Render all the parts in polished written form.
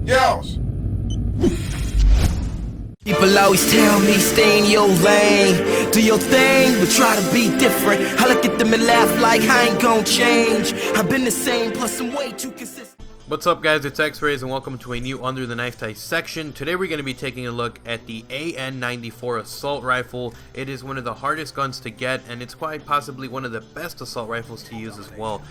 Yeousch! People always tell me stay in your lane, do your thing, but try to be different. I look at them and laugh like I ain't gon' change. I've been the same, plus I'm way too consistent. What's up guys, it's X-Rays and welcome to a new Under the Knife dissection. Today we're going to be taking a look at the AN-94 assault rifle. It is one of the hardest guns to get, and it's quite possibly one of the best assault rifles to use as well.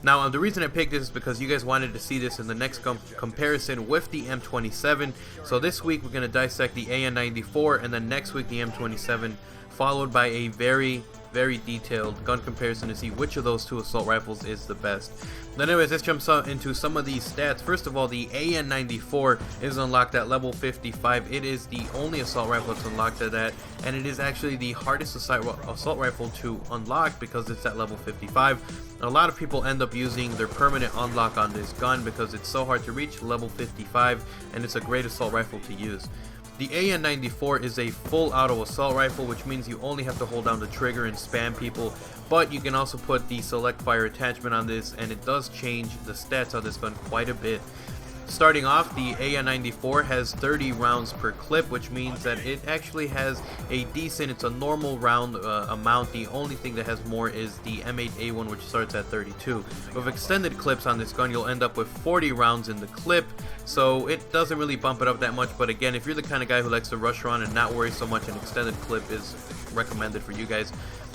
Now, the reason I picked this is because you guys wanted to see this in the next comparison with the M27. So this week we're going to dissect the AN-94, and then next week the M27, followed by a very detailed gun comparison to see which of those two assault rifles is the best. Then anyways, let's jump into some of these stats. First of all, the AN-94 is unlocked at level 55. It is the only assault rifle that's unlocked at that, and it is actually the hardest assault rifle to unlock because it's at level 55. A lot of people end up using their permanent unlock on this gun because it's so hard to reach level 55, and it's a great assault rifle to use. The AN-94 is a full auto assault rifle, which means you only have to hold down the trigger and spam people, but you can also put the select fire attachment on this, and it does change the stats on this gun quite a bit. Starting off, the AN-94 has 30 rounds per clip, which means that it actually has a decent, it's a normal round amount. The only thing that has more is the M8A1, which starts at 32. With extended clips on this gun, you'll end up with 40 rounds in the clip, so it doesn't really bump it up that much. But again, if you're the kind of guy who likes to rush around and not worry so much, an extended clip is recommended for you guys.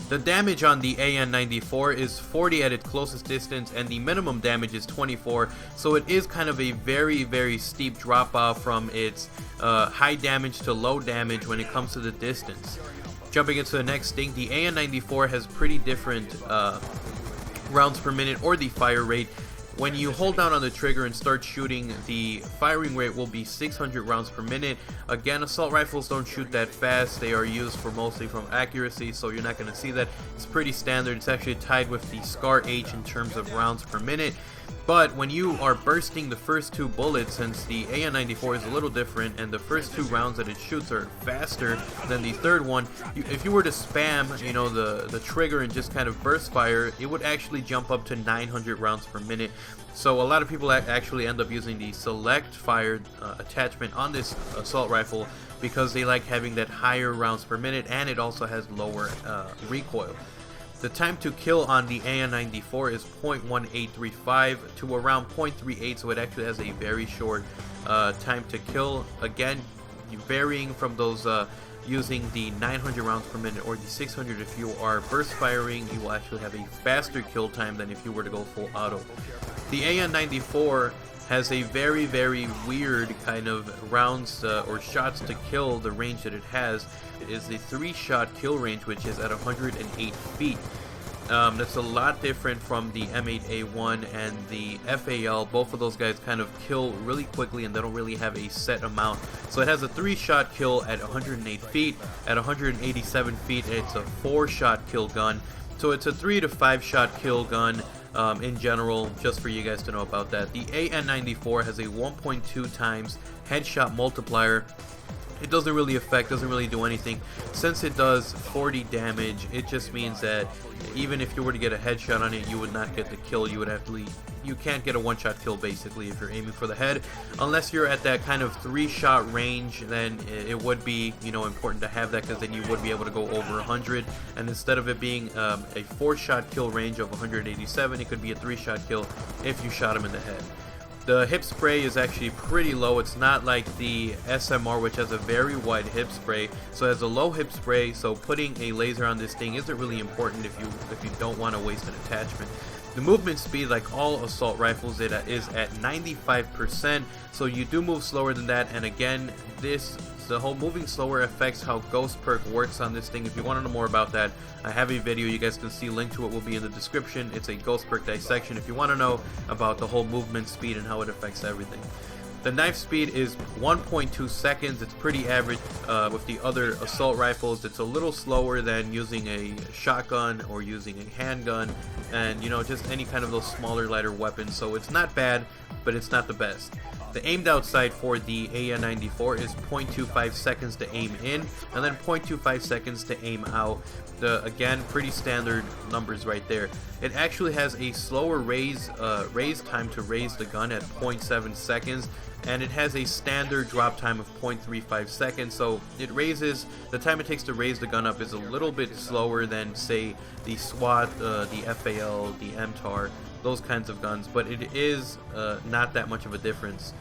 The damage on the AN-94 is 40 at its closest distance, and the minimum damage is 24, so it is kind of a very steep drop off from its high damage to low damage when it comes to the distance. Jumping into the next thing, the AN-94 has pretty different rounds per minute, or the fire rate. When you hold down on the trigger and start shooting, the firing rate will be 600 rounds per minute. Again, assault rifles don't shoot that fast. They are used for mostly from accuracy, so you're not going to see that. It's pretty standard. It's actually tied with the SCAR H in terms of rounds per minute. But when you are bursting the first two bullets, since the AN-94 is a little different and the first two rounds that it shoots are faster than the third one, if you were to spam, you know, the trigger and just kind of burst fire, it would actually jump up to 900 rounds per minute. So a lot of people actually end up using the select fire attachment on this assault rifle because they like having that higher rounds per minute, and it also has lower recoil. The time to kill on the AN-94 is 0.1835 to around 0.38, so it actually has a very short time to kill. Again, varying from those using the 900 rounds per minute or the 600. If you are burst firing, you will actually have a faster kill time than if you were to go full auto. The AN-94 has a very weird kind of rounds or shots to kill. The range that it has is a 3-shot kill range, which is at 108 feet. That's a lot different from the M8A1 and the FAL. Both of those guys kind of kill really quickly and they don't really have a set amount. So it has a 3-shot kill at 108 feet. At 187 feet, it's a 4-shot kill gun. So it's a 3 to 5-shot kill gun. In general, just for you guys to know about that. The AN-94 has a 1.2 times headshot multiplier. It doesn't really affect, doesn't really do anything. Since it does 40 damage, it just means that even if you were to get a headshot on it, you would not get the kill. You would have to you can't get a one-shot kill basically if you're aiming for the head. Unless you're at that kind of 3-shot range, then it would be, you know, important to have that, because then you would be able to go over 100. And instead of it being a 4-shot kill range of 187, it could be a 3-shot kill if you shot him in the head. The hip spray is actually pretty low. It's not like the SMR, which has a very wide hip spray. So it has a low hip spray, so putting a laser on this thing isn't really important if you don't want to waste an attachment. The movement speed, like all assault rifles, it is at 95%, so you do move slower than that. And again, the whole moving slower affects how Ghost Perk works on this thing. If you want to know more about that, I have a video you guys can see. Link to it will be in the description. It's a Ghost Perk dissection if you want to know about the whole movement speed and how it affects everything. The knife speed is 1.2 seconds. It's pretty average with the other assault rifles. It's a little slower than using a shotgun or using a handgun, and, you know, just any kind of those smaller, lighter weapons. So it's not bad, but it's not the best. The aimed out sight for the AN-94 is 0.25 seconds to aim in, and then 0.25 seconds to aim out. Again, pretty standard numbers right there. It actually has a slower raise time to raise the gun at 0.7 seconds, and it has a standard drop time of 0.35 seconds, so it raises, the time it takes to raise the gun up is a little bit slower than, say, the SWAT, the FAL, the MTAR, those kinds of guns, but it is not that much of a difference.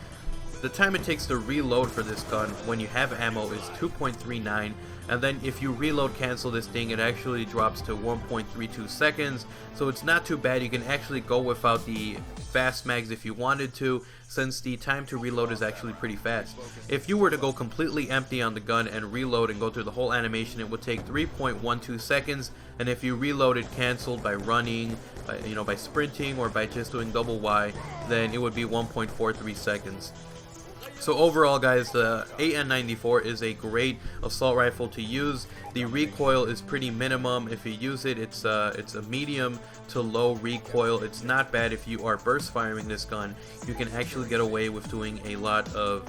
The time it takes to reload for this gun when you have ammo is 2.39, and then if you reload cancel this thing, it actually drops to 1.32 seconds, so it's not too bad. You can actually go without the fast mags if you wanted to, since the time to reload is actually pretty fast. If you were to go completely empty on the gun and reload and go through the whole animation, it would take 3.12 seconds, and if you reloaded canceled by running, by sprinting, or by just doing double Y, then it would be 1.43 seconds. So overall, guys, the AN-94 is a great assault rifle to use. The recoil is pretty minimum. If you use it, it's a medium to low recoil. It's not bad if you are burst firing this gun. You can actually get away with doing a lot of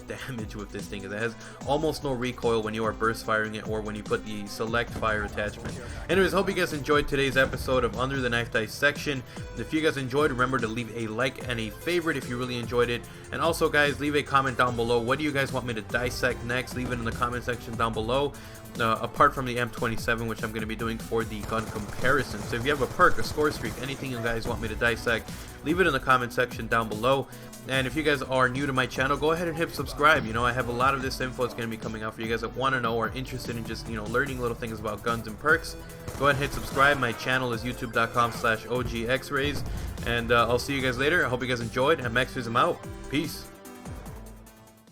damage with this thing. It has almost no recoil when you are burst firing it or when you put the select fire attachment. Anyways, hope you guys enjoyed today's episode of Under the Knife Dissection. If you guys enjoyed, remember to leave a like and a favorite if you really enjoyed it. And also, guys, leave a comment down below. What do you guys want me to dissect next? Leave it in the comment section down below. Apart from the M27, which I'm going to be doing for the gun comparison. So if you have a perk, a score streak, anything you guys want me to dissect, leave it in the comment section down below. And if you guys are new to my channel, go ahead and hit subscribe. I have a lot of this info that's going to be coming out for you guys that want to know or are interested in just, learning little things about guns and perks. Go ahead and hit subscribe. My channel is youtube.com/OGXrays. And I'll see you guys later. I hope you guys enjoyed. And Max I'm out. Peace.